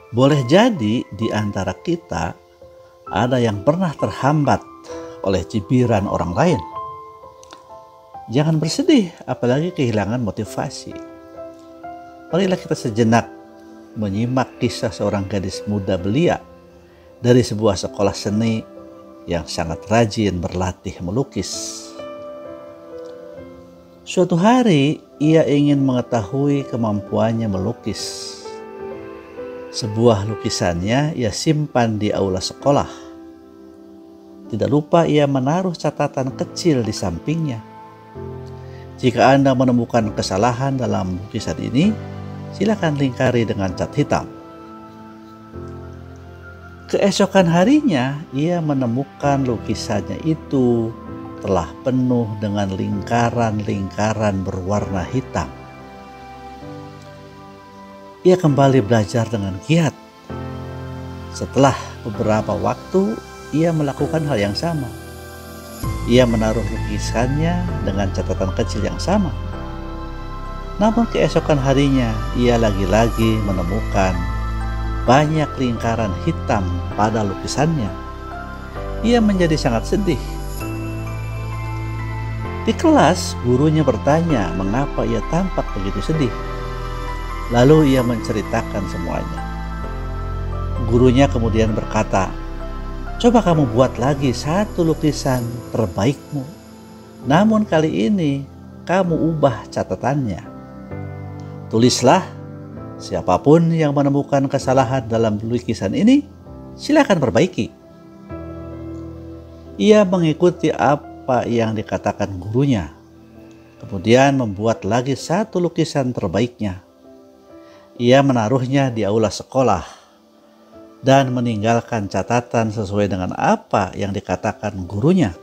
Boleh jadi di antara kita ada yang pernah terhambat oleh cibiran orang lain. Jangan bersedih, apalagi kehilangan motivasi. Marilah kita sejenak menyimak kisah seorang gadis muda belia dari sebuah sekolah seni yang sangat rajin berlatih melukis. Suatu hari, ia ingin mengetahui kemampuannya melukis. Sebuah lukisannya ia simpan di aula sekolah. Tidak lupa ia menaruh catatan kecil di sampingnya. Jika Anda menemukan kesalahan dalam lukisan ini, silakan lingkari dengan cat hitam. Keesokan harinya, ia menemukan lukisannya itu telah penuh dengan lingkaran-lingkaran berwarna hitam. Ia kembali belajar dengan giat. Setelah beberapa waktu, ia melakukan hal yang sama. Ia menaruh lukisannya dengan catatan kecil yang sama. Namun keesokan harinya, ia lagi-lagi menemukan banyak lingkaran hitam pada lukisannya. Ia menjadi sangat sedih. Di kelas, gurunya bertanya mengapa ia tampak begitu sedih. Lalu ia menceritakan semuanya. Gurunya kemudian berkata, "Coba kamu buat lagi satu lukisan terbaikmu. Namun kali ini kamu ubah catatannya. Tulislah, siapapun yang menemukan kesalahan dalam lukisan ini, silakan perbaiki." Ia mengikuti apa yang dikatakan gurunya. Kemudian membuat lagi satu lukisan terbaiknya. Ia menaruhnya di aula sekolah dan meninggalkan catatan sesuai dengan apa yang dikatakan gurunya.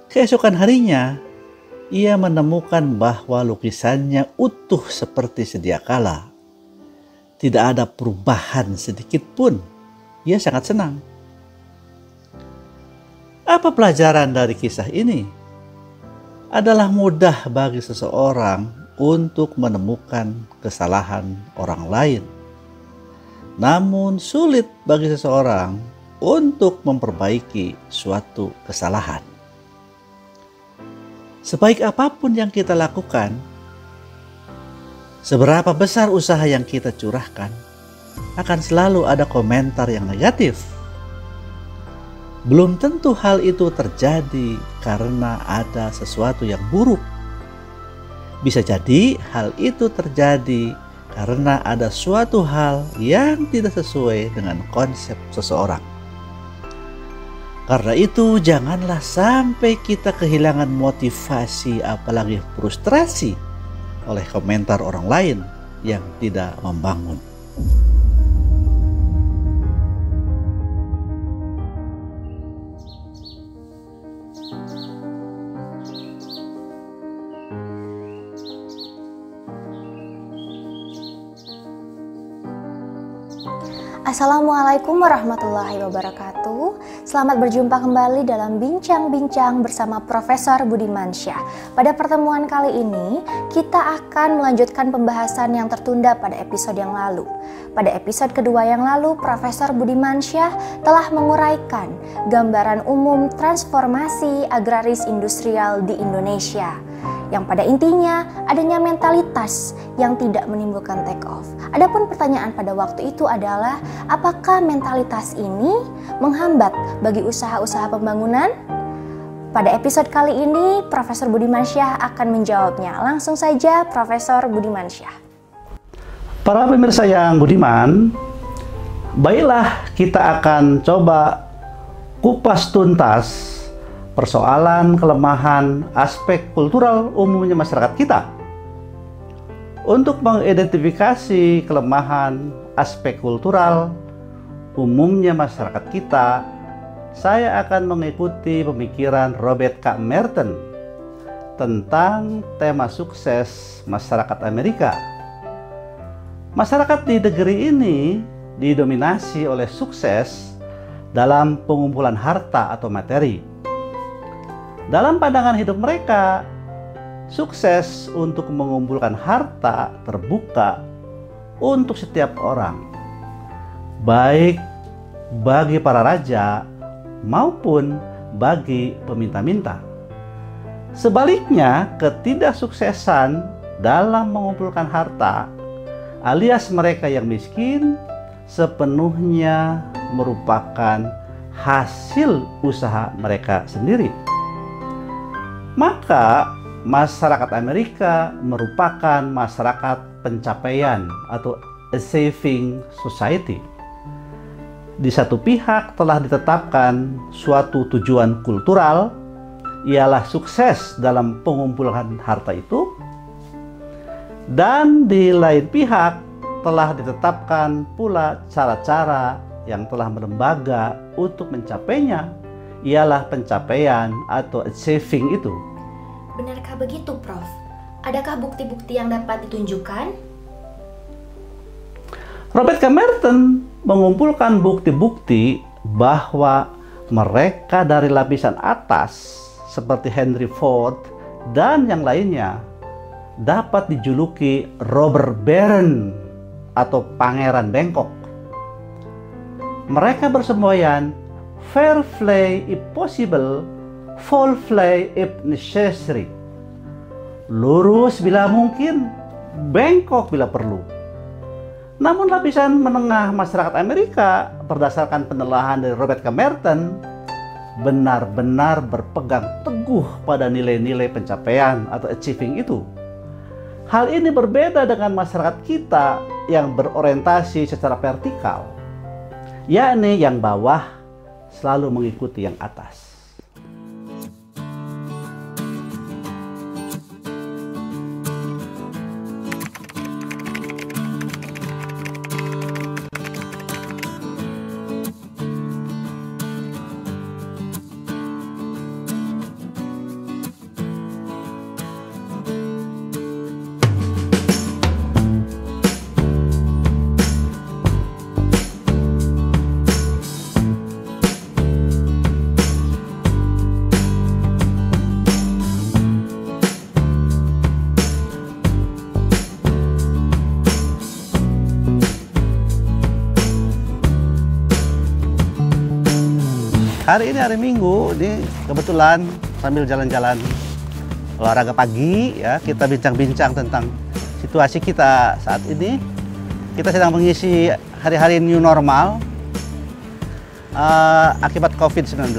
Keesokan harinya, ia menemukan bahwa lukisannya utuh seperti sedia kala. Tidak ada perubahan sedikit pun. Ia sangat senang. Apa pelajaran dari kisah ini? Adalah mudah bagi seseorang untuk menemukan kesalahan orang lain. Namun sulit bagi seseorang untuk memperbaiki suatu kesalahan. Sebaik apapun yang kita lakukan, seberapa besar usaha yang kita curahkan, akan selalu ada komentar yang negatif. Belum tentu hal itu terjadi karena ada sesuatu yang buruk. Bisa jadi hal itu terjadi karena ada suatu hal yang tidak sesuai dengan konsep seseorang. Karena itu janganlah sampai kita kehilangan motivasi apalagi frustrasi oleh komentar orang lain yang tidak membangun. Assalamualaikum warahmatullahi wabarakatuh. Selamat berjumpa kembali dalam Bincang-Bincang bersama Profesor Budimansyah. Pada pertemuan kali ini, kita akan melanjutkan pembahasan yang tertunda pada episode yang lalu. Pada episode kedua yang lalu, Profesor Budimansyah telah menguraikan gambaran umum transformasi agraris industrial di Indonesia, yang pada intinya adanya mentalitas yang tidak menimbulkan take off. Adapun pertanyaan pada waktu itu adalah, apakah mentalitas ini menghambat bagi usaha-usaha pembangunan? Pada episode kali ini, Profesor Budimansyah akan menjawabnya. Langsung saja, Profesor Budimansyah. Para pemirsa yang budiman, baiklah kita akan coba kupas tuntas persoalan kelemahan aspek kultural umumnya masyarakat kita. Untuk mengidentifikasi kelemahan aspek kultural umumnya masyarakat kita, saya akan mengikuti pemikiran Robert K. Merton tentang tema sukses masyarakat Amerika. Masyarakat di negeri ini didominasi oleh sukses dalam pengumpulan harta atau materi. Dalam pandangan hidup mereka, sukses untuk mengumpulkan harta terbuka untuk setiap orang, baik bagi para raja maupun bagi peminta-minta. Sebaliknya, ketidaksuksesan dalam mengumpulkan harta alias mereka yang miskin sepenuhnya merupakan hasil usaha mereka sendiri. Maka masyarakat Amerika merupakan masyarakat pencapaian atau a saving society. Di satu pihak telah ditetapkan suatu tujuan kultural, ialah sukses dalam pengumpulan harta itu, dan di lain pihak telah ditetapkan pula cara-cara yang telah melembaga untuk mencapainya, ialah pencapaian atau achieving itu. Benarkah begitu, Prof? Adakah bukti-bukti yang dapat ditunjukkan? Robert K. Merton mengumpulkan bukti-bukti bahwa mereka dari lapisan atas seperti Henry Ford dan yang lainnya dapat dijuluki robber baron atau pangeran bengkok. Mereka bersemboyan, fair play if possible, foul play if necessary. Lurus bila mungkin, bengkok bila perlu. Namun lapisan menengah masyarakat Amerika berdasarkan penelaahan dari Robert K. Merton benar-benar berpegang teguh pada nilai-nilai pencapaian atau achieving itu. Hal ini berbeda dengan masyarakat kita yang berorientasi secara vertikal, yakni yang bawah selalu mengikuti yang atas. Hari ini hari Minggu, ini kebetulan sambil jalan-jalan olahraga pagi ya, kita bincang-bincang tentang situasi kita saat ini. Kita sedang mengisi hari-hari new normal akibat COVID-19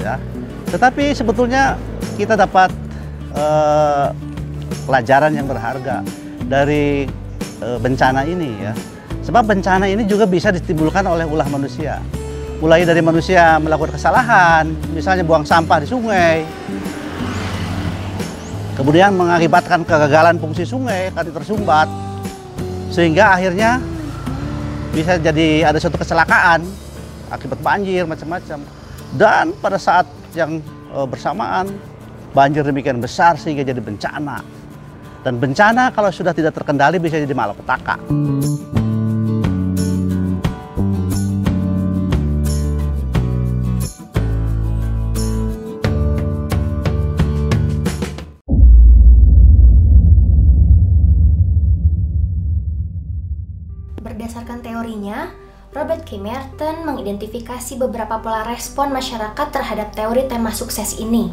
ya. Tetapi sebetulnya kita dapat pelajaran yang berharga dari bencana ini ya. Sebab bencana ini juga bisa ditimbulkan oleh ulah manusia. Mulai dari manusia melakukan kesalahan, misalnya buang sampah di sungai, kemudian mengakibatkan kegagalan fungsi sungai karena tersumbat, sehingga akhirnya bisa jadi ada suatu kecelakaan akibat banjir macam-macam. Dan pada saat yang bersamaan banjir demikian besar sehingga jadi bencana. Dan bencana kalau sudah tidak terkendali bisa jadi malapetaka. Berdasarkan teorinya, Robert K. Merton mengidentifikasi beberapa pola respon masyarakat terhadap teori tema sukses ini.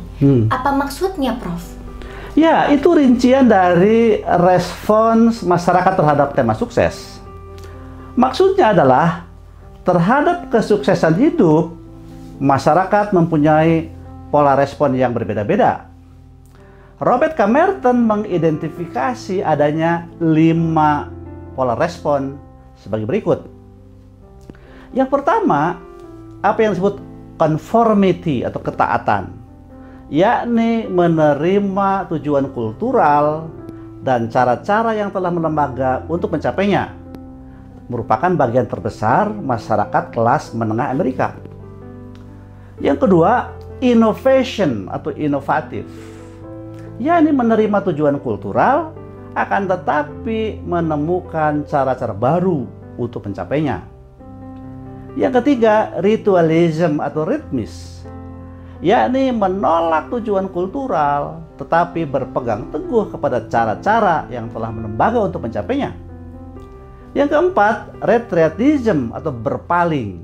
Apa maksudnya, Prof? Ya, itu rincian dari respons masyarakat terhadap tema sukses. Maksudnya adalah terhadap kesuksesan hidup, masyarakat mempunyai pola respon yang berbeda-beda. Robert K. Merton mengidentifikasi adanya 5 pola respon sebagai berikut. Yang pertama, apa yang disebut conformity atau ketaatan, yakni menerima tujuan kultural dan cara-cara yang telah melembaga untuk mencapainya, merupakan bagian terbesar masyarakat kelas menengah Amerika. Yang kedua, innovation atau inovatif, yakni menerima tujuan kultural akan tetapi menemukan cara-cara baru untuk mencapainya. Yang ketiga, ritualism atau ritmis, yakni menolak tujuan kultural tetapi berpegang teguh kepada cara-cara yang telah melembaga untuk mencapainya. Yang keempat, retreatism atau berpaling,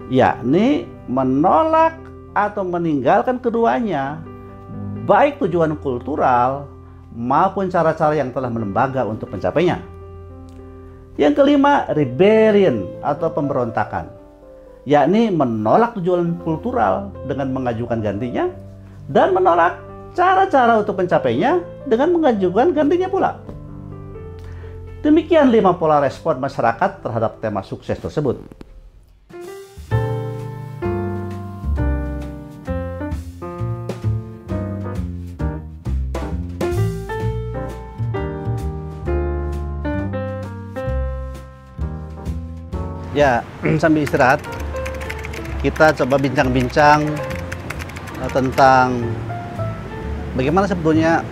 yakni menolak atau meninggalkan keduanya, baik tujuan kultural maupun cara-cara yang telah melembaga untuk mencapainya. Yang kelima, rebellion atau pemberontakan, yakni menolak tujuan kultural dengan mengajukan gantinya dan menolak cara-cara untuk mencapainya dengan mengajukan gantinya pula. Demikian 5 pola respon masyarakat terhadap tema sukses tersebut. Ya, sambil istirahat, kita coba bincang-bincang tentang bagaimana sebetulnya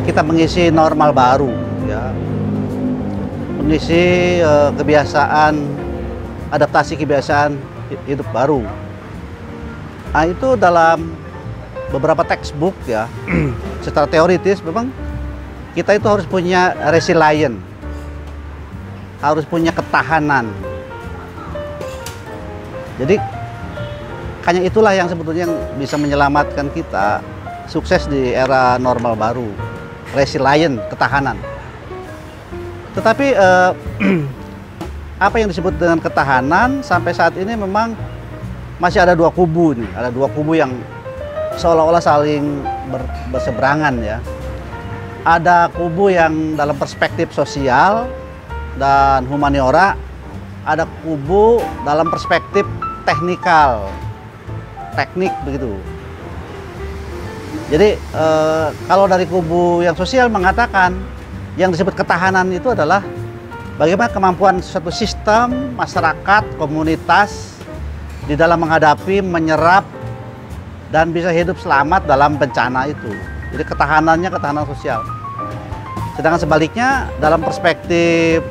kita mengisi normal baru, ya, mengisi kebiasaan, adaptasi kebiasaan hidup baru. Nah, itu dalam beberapa textbook, ya, secara teoritis memang kita itu harus punya resilient, harus punya ketahanan. Jadi hanya itulah yang sebetulnya bisa menyelamatkan kita sukses di era normal baru, resilient, ketahanan. Tetapi apa yang disebut dengan ketahanan sampai saat ini memang masih ada dua kubu nih, ada dua kubu yang seolah-olah saling berseberangan, ya. Ada kubu yang dalam perspektif sosial dan humaniora, ada kubu dalam perspektif teknik begitu. Jadi kalau dari kubu yang sosial mengatakan yang disebut ketahanan itu adalah bagaimana kemampuan suatu sistem, masyarakat, komunitas di dalam menghadapi, menyerap, dan bisa hidup selamat dalam bencana itu. Jadi ketahanannya ketahanan sosial. Sedangkan sebaliknya dalam perspektif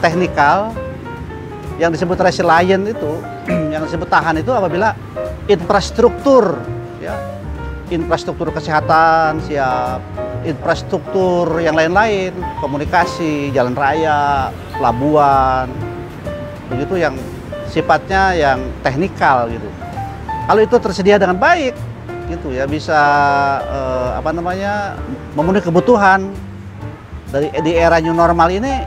teknikal yang disebut resilient itu, yang disebut tahan itu apabila infrastruktur, ya, infrastruktur kesehatan siap, infrastruktur yang lain-lain, komunikasi, jalan raya, pelabuhan, begitu yang sifatnya yang teknikal gitu. Kalau itu tersedia dengan baik, gitu ya, bisa memenuhi kebutuhan di era new normal ini,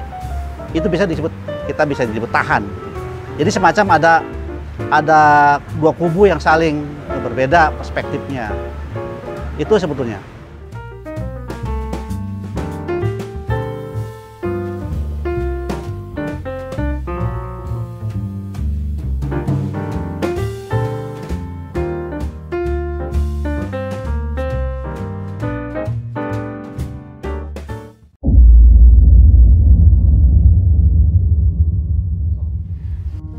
itu bisa disebut tahan. Jadi semacam ada dua kubu yang saling berbeda perspektifnya. Itu sebetulnya.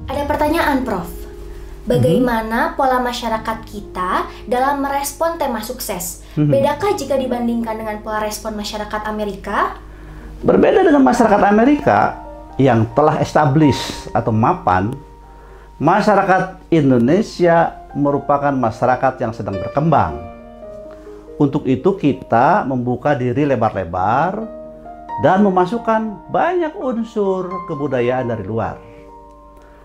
Ada pertanyaan, Prof. Bagaimana pola masyarakat kita dalam merespon tema sukses? Bedakah jika dibandingkan dengan pola respon masyarakat Amerika? Berbeda dengan masyarakat Amerika yang telah established atau mapan, masyarakat Indonesia merupakan masyarakat yang sedang berkembang. Untuk itu kita membuka diri lebar-lebar dan memasukkan banyak unsur kebudayaan dari luar.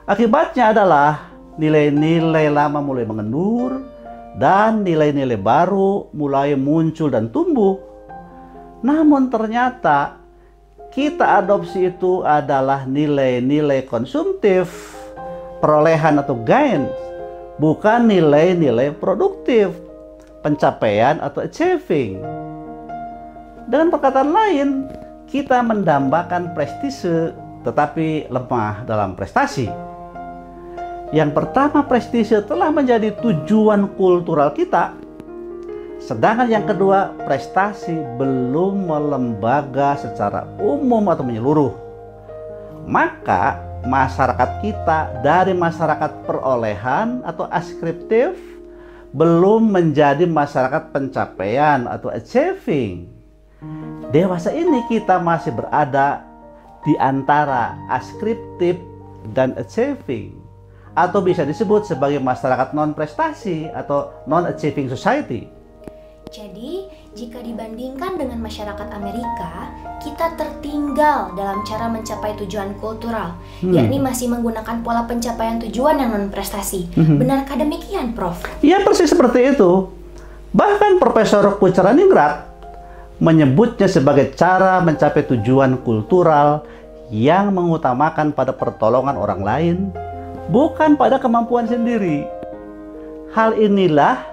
Akibatnya adalah nilai-nilai lama mulai mengendur dan nilai-nilai baru mulai muncul dan tumbuh. Namun ternyata kita adopsi itu adalah nilai-nilai konsumtif, perolehan atau gain, bukan nilai-nilai produktif, pencapaian atau achieving. Dengan perkataan lain, kita mendambakan prestise tetapi lemah dalam prestasi. Yang pertama, prestise telah menjadi tujuan kultural kita. Sedangkan yang kedua, prestasi belum melembaga secara umum atau menyeluruh. Maka masyarakat kita dari masyarakat perolehan atau askriptif belum menjadi masyarakat pencapaian atau achieving. Dewasa ini kita masih berada di antara askriptif dan achieving, atau bisa disebut sebagai masyarakat non-prestasi atau non-achieving society. Jadi, jika dibandingkan dengan masyarakat Amerika, kita tertinggal dalam cara mencapai tujuan kultural, yakni masih menggunakan pola pencapaian tujuan yang non-prestasi. Benarkah demikian, Prof? Iya, persis seperti itu. Bahkan Profesor Kucharaningrat menyebutnya sebagai cara mencapai tujuan kultural yang mengutamakan pada pertolongan orang lain, bukan pada kemampuan sendiri. Hal inilah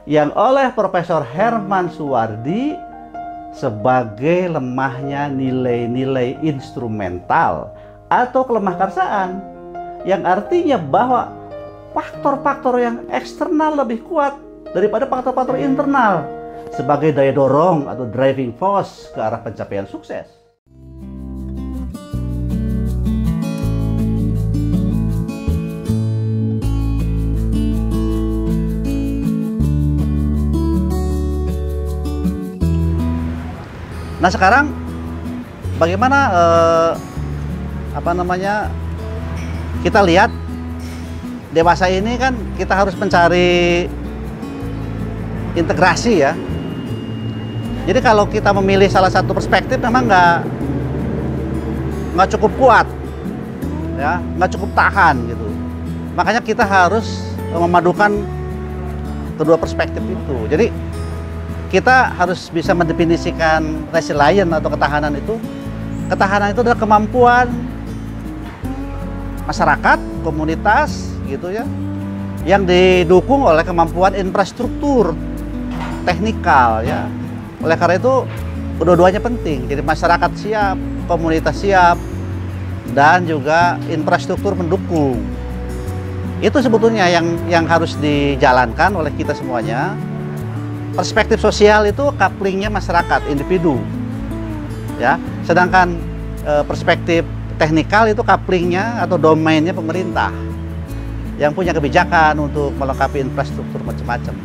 yang oleh Profesor Herman Suwardi sebagai lemahnya nilai-nilai instrumental atau kelemahkarsaan, yang artinya bahwa faktor-faktor yang eksternal lebih kuat daripada faktor-faktor internal sebagai daya dorong atau driving force ke arah pencapaian sukses. Nah, sekarang bagaimana kita lihat dewasa ini kan kita harus mencari integrasi ya. Jadi kalau kita memilih salah satu perspektif memang nggak cukup kuat ya, nggak cukup tahan gitu. Makanya kita harus memadukan kedua perspektif itu. Jadi kita harus bisa mendefinisikan resilient atau ketahanan itu. Ketahanan itu adalah kemampuan masyarakat, komunitas gitu ya, yang didukung oleh kemampuan infrastruktur teknikal ya. Oleh karena itu kedua-duanya penting. Jadi masyarakat siap, komunitas siap, dan juga infrastruktur mendukung. Itu sebetulnya yang harus dijalankan oleh kita semuanya. Perspektif sosial itu couplingnya masyarakat, individu, ya. Sedangkan perspektif teknikal itu couplingnya atau domainnya pemerintah, yang punya kebijakan untuk melengkapi infrastruktur macam-macam.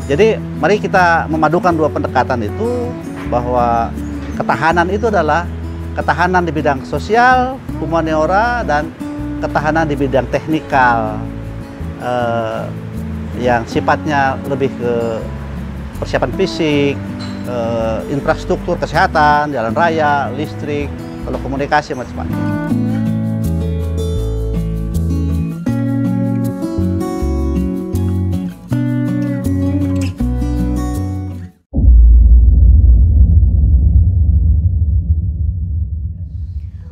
Jadi mari kita memadukan dua pendekatan itu, bahwa ketahanan itu adalah ketahanan di bidang sosial, humaniora, dan ketahanan di bidang teknikal. Yang sifatnya lebih ke persiapan fisik, infrastruktur kesehatan, jalan raya, listrik, telekomunikasi, macam-macam.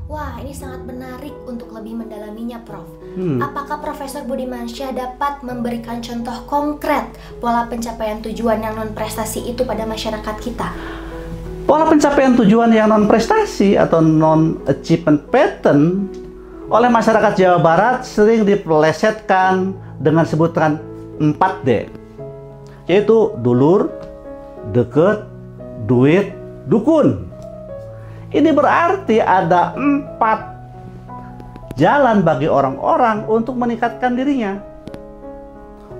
Wah, ini sangat menarik untuk lebih mendalaminya, Prof. Apakah Profesor Budimansyah dapat memberikan contoh konkret pola pencapaian tujuan yang non-prestasi itu pada masyarakat kita? Pola pencapaian tujuan yang non-prestasi atau non-achievement pattern oleh masyarakat Jawa Barat sering dipelesetkan dengan sebutan 4D, yaitu dulur, deket, duit, dukun. Ini berarti ada 4 jalan bagi orang-orang untuk meningkatkan dirinya.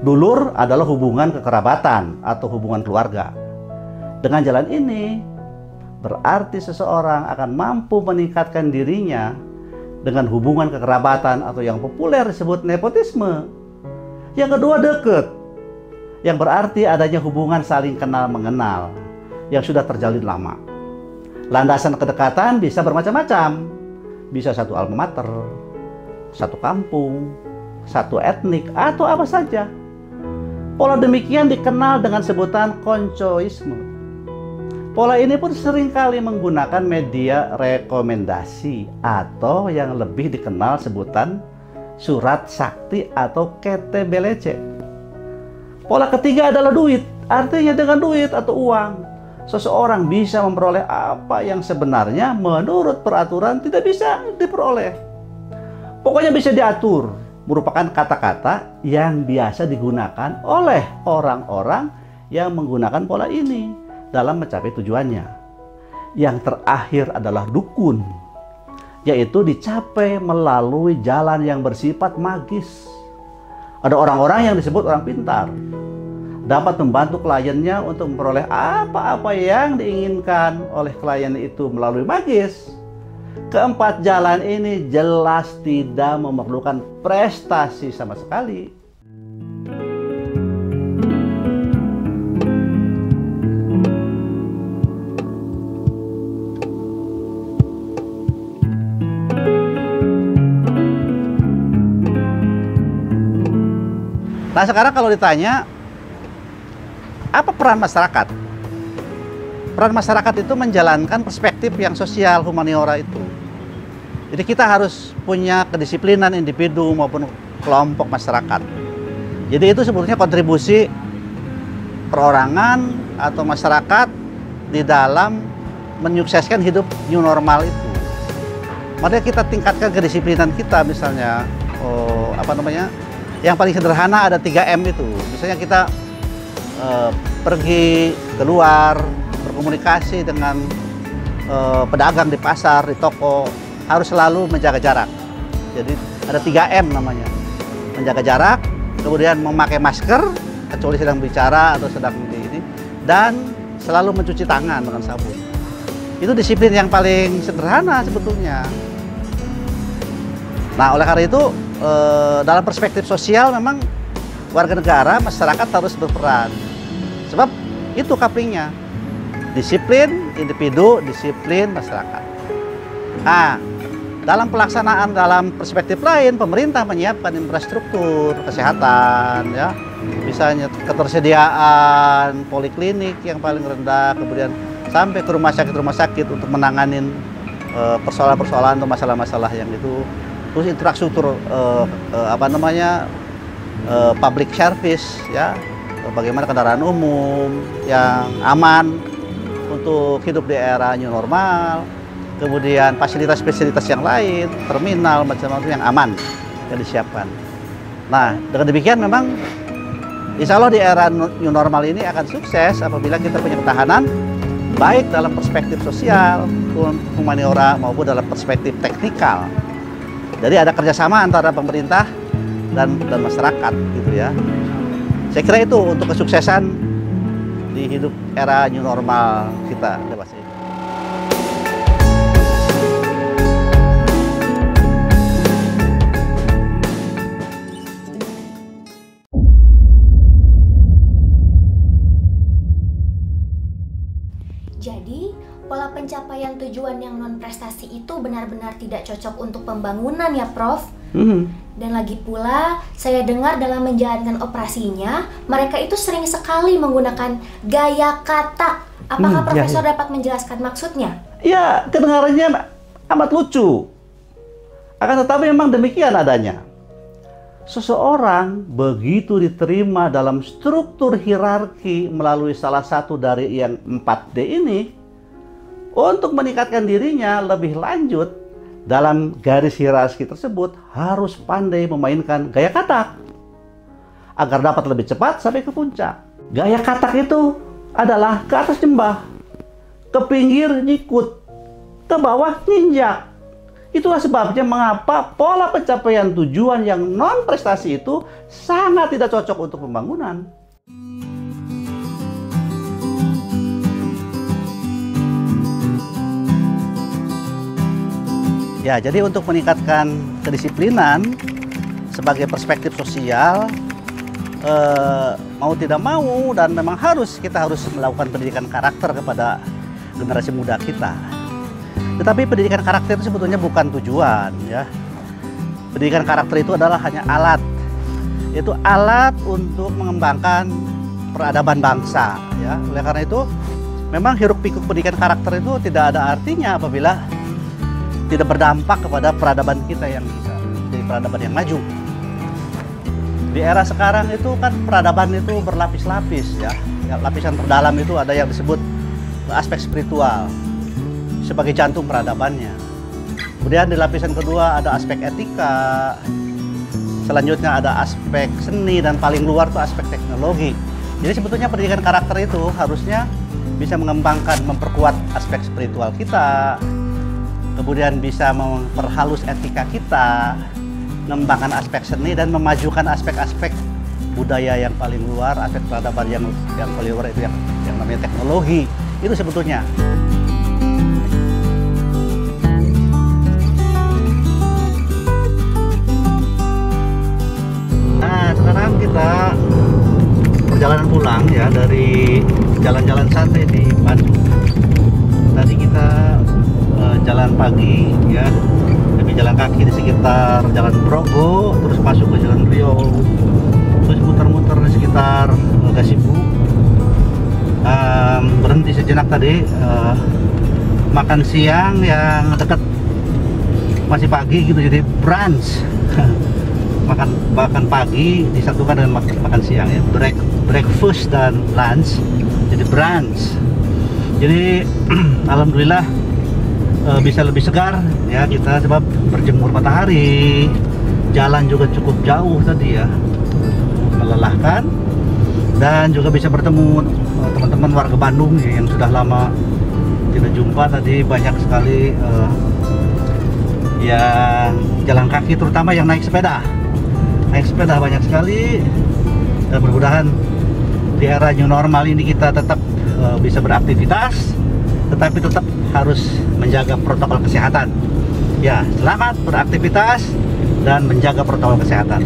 Dulur adalah hubungan kekerabatan atau hubungan keluarga. Dengan jalan ini, berarti seseorang akan mampu meningkatkan dirinya dengan hubungan kekerabatan atau yang populer disebut nepotisme. Yang kedua, deket, yang berarti adanya hubungan saling kenal mengenal yang sudah terjalin lama. Landasan kedekatan bisa bermacam-macam. Bisa satu alma mater, satu kampung, satu etnik, atau apa saja. Pola demikian dikenal dengan sebutan koncoisme. Pola ini pun seringkali menggunakan media rekomendasi atau yang lebih dikenal sebutan surat sakti atau KTBLC. Pola ketiga adalah duit. Artinya dengan duit atau uang, seseorang bisa memperoleh apa yang sebenarnya menurut peraturan tidak bisa diperoleh. Pokoknya bisa diatur, merupakan kata-kata yang biasa digunakan oleh orang-orang yang menggunakan pola ini dalam mencapai tujuannya. Yang terakhir adalah dukun, yaitu dicapai melalui jalan yang bersifat magis. Ada orang-orang yang disebut orang pintar, dapat membantu kliennya untuk memperoleh apa-apa yang diinginkan oleh klien itu melalui magis. Keempat jalan ini jelas tidak memerlukan prestasi sama sekali. Nah sekarang kalau ditanya, apa peran masyarakat? Peran masyarakat itu menjalankan perspektif yang sosial humaniora itu. Jadi kita harus punya kedisiplinan individu maupun kelompok masyarakat. Jadi itu sebetulnya kontribusi perorangan atau masyarakat di dalam menyukseskan hidup new normal itu. Makanya kita tingkatkan kedisiplinan kita, misalnya yang paling sederhana ada 3M itu. Misalnya kita pergi keluar berkomunikasi dengan pedagang di pasar, di toko, harus selalu menjaga jarak. Jadi ada 3M namanya. Menjaga jarak, kemudian memakai masker kecuali sedang bicara atau sedang di ini, dan selalu mencuci tangan dengan sabun. Itu disiplin yang paling sederhana sebetulnya. Nah, oleh karena itu dalam perspektif sosial memang warga negara, masyarakat harus berperan. Sebab itu couplingnya. Disiplin individu, disiplin masyarakat. Nah, dalam pelaksanaan dalam perspektif lain, pemerintah menyiapkan infrastruktur kesehatan, ya, misalnya ketersediaan poliklinik yang paling rendah, kemudian sampai ke rumah sakit untuk menanganin persoalan-persoalan atau masalah-masalah yang itu. Terus infrastruktur public service, ya, bagaimana kendaraan umum yang aman untuk hidup di era new normal, kemudian fasilitas-fasilitas yang lain, terminal macam-macam yang aman yang disiapkan. Nah, dengan demikian memang insya Allah di era new normal ini akan sukses apabila kita punya ketahanan baik dalam perspektif sosial, humaniora maupun dalam perspektif teknikal. Jadi ada kerjasama antara pemerintah dan masyarakat gitu ya. Saya kira itu untuk kesuksesan di hidup era new normal kita dewasa ini. Jadi, pola pencapaian tujuan yang non-prestasi itu benar-benar tidak cocok untuk pembangunan ya, Prof. Dan lagi pula, saya dengar dalam menjalankan operasinya, mereka itu sering sekali menggunakan gaya kata. Apakah Profesor dapat menjelaskan maksudnya? Ya, kedengarannya amat lucu. Akan tetapi memang demikian adanya. Seseorang begitu diterima dalam struktur hierarki melalui salah satu dari yang 4D ini, untuk meningkatkan dirinya lebih lanjut dalam garis hierarki tersebut harus pandai memainkan gaya katak agar dapat lebih cepat sampai ke puncak. Gaya katak itu adalah ke atas nyembah, ke pinggir nyikut, ke bawah ninjak. Itulah sebabnya mengapa pola pencapaian tujuan yang non prestasi itu sangat tidak cocok untuk pembangunan. Ya, jadi untuk meningkatkan kedisiplinan sebagai perspektif sosial, mau tidak mau dan memang kita harus melakukan pendidikan karakter kepada generasi muda kita. Tetapi pendidikan karakter itu sebetulnya bukan tujuan, ya. Pendidikan karakter itu adalah hanya alat. Itu alat untuk mengembangkan peradaban bangsa, ya. Oleh karena itu, memang hiruk-pikuk pendidikan karakter itu tidak ada artinya apabila tidak berdampak kepada peradaban kita yang bisa jadi peradaban yang maju. Di era sekarang itu kan peradaban itu berlapis-lapis, ya. Lapisan terdalam itu ada yang disebut aspek spiritual sebagai jantung peradabannya. Kemudian di lapisan kedua ada aspek etika. Selanjutnya ada aspek seni dan paling luar itu aspek teknologi. Jadi sebetulnya pendidikan karakter itu harusnya bisa mengembangkan, memperkuat aspek spiritual kita, kemudian bisa memperhalus etika kita, mengembangkan aspek seni dan memajukan aspek-aspek budaya yang paling luar, aspek peradaban yang paling luar itu yang namanya teknologi. Itu sebetulnya. Nah, sekarang kita perjalanan pulang ya dari jalan-jalan santai di Bandung. Tadi kita jalan pagi ya, jalan kaki di sekitar Jalan Progo, terus masuk ke Jalan Riau, terus putar muter-muter di sekitar Gasibu. Berhenti sejenak tadi, makan siang yang dekat, masih pagi gitu, jadi brunch. makan pagi disatukan dengan makan siang ya, breakfast dan lunch, jadi brunch. Jadi alhamdulillah bisa lebih segar ya kita, sebab berjemur matahari, jalan juga cukup jauh tadi ya, melelahkan, dan juga bisa bertemu teman-teman warga Bandung ya, yang sudah lama tidak jumpa. Tadi banyak sekali yang jalan kaki, terutama yang naik sepeda banyak sekali. Dan mudah-mudahan di era new normal ini kita tetap bisa beraktivitas, tetapi tetap harus menjaga protokol kesehatan. Ya, selamat beraktivitas dan menjaga protokol kesehatan.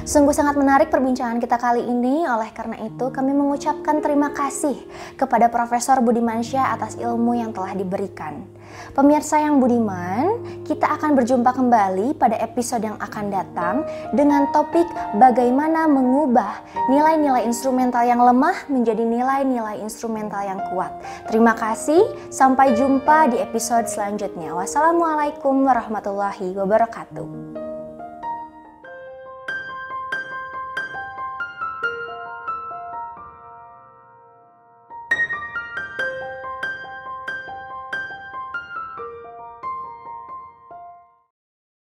Sungguh sangat menarik perbincangan kita kali ini. Oleh karena itu kami mengucapkan terima kasih kepada Profesor Budimansyah atas ilmu yang telah diberikan. Pemirsa yang budiman, kita akan berjumpa kembali pada episode yang akan datang dengan topik bagaimana mengubah nilai-nilai instrumental yang lemah menjadi nilai-nilai instrumental yang kuat. Terima kasih, sampai jumpa di episode selanjutnya. Wassalamualaikum warahmatullahi wabarakatuh.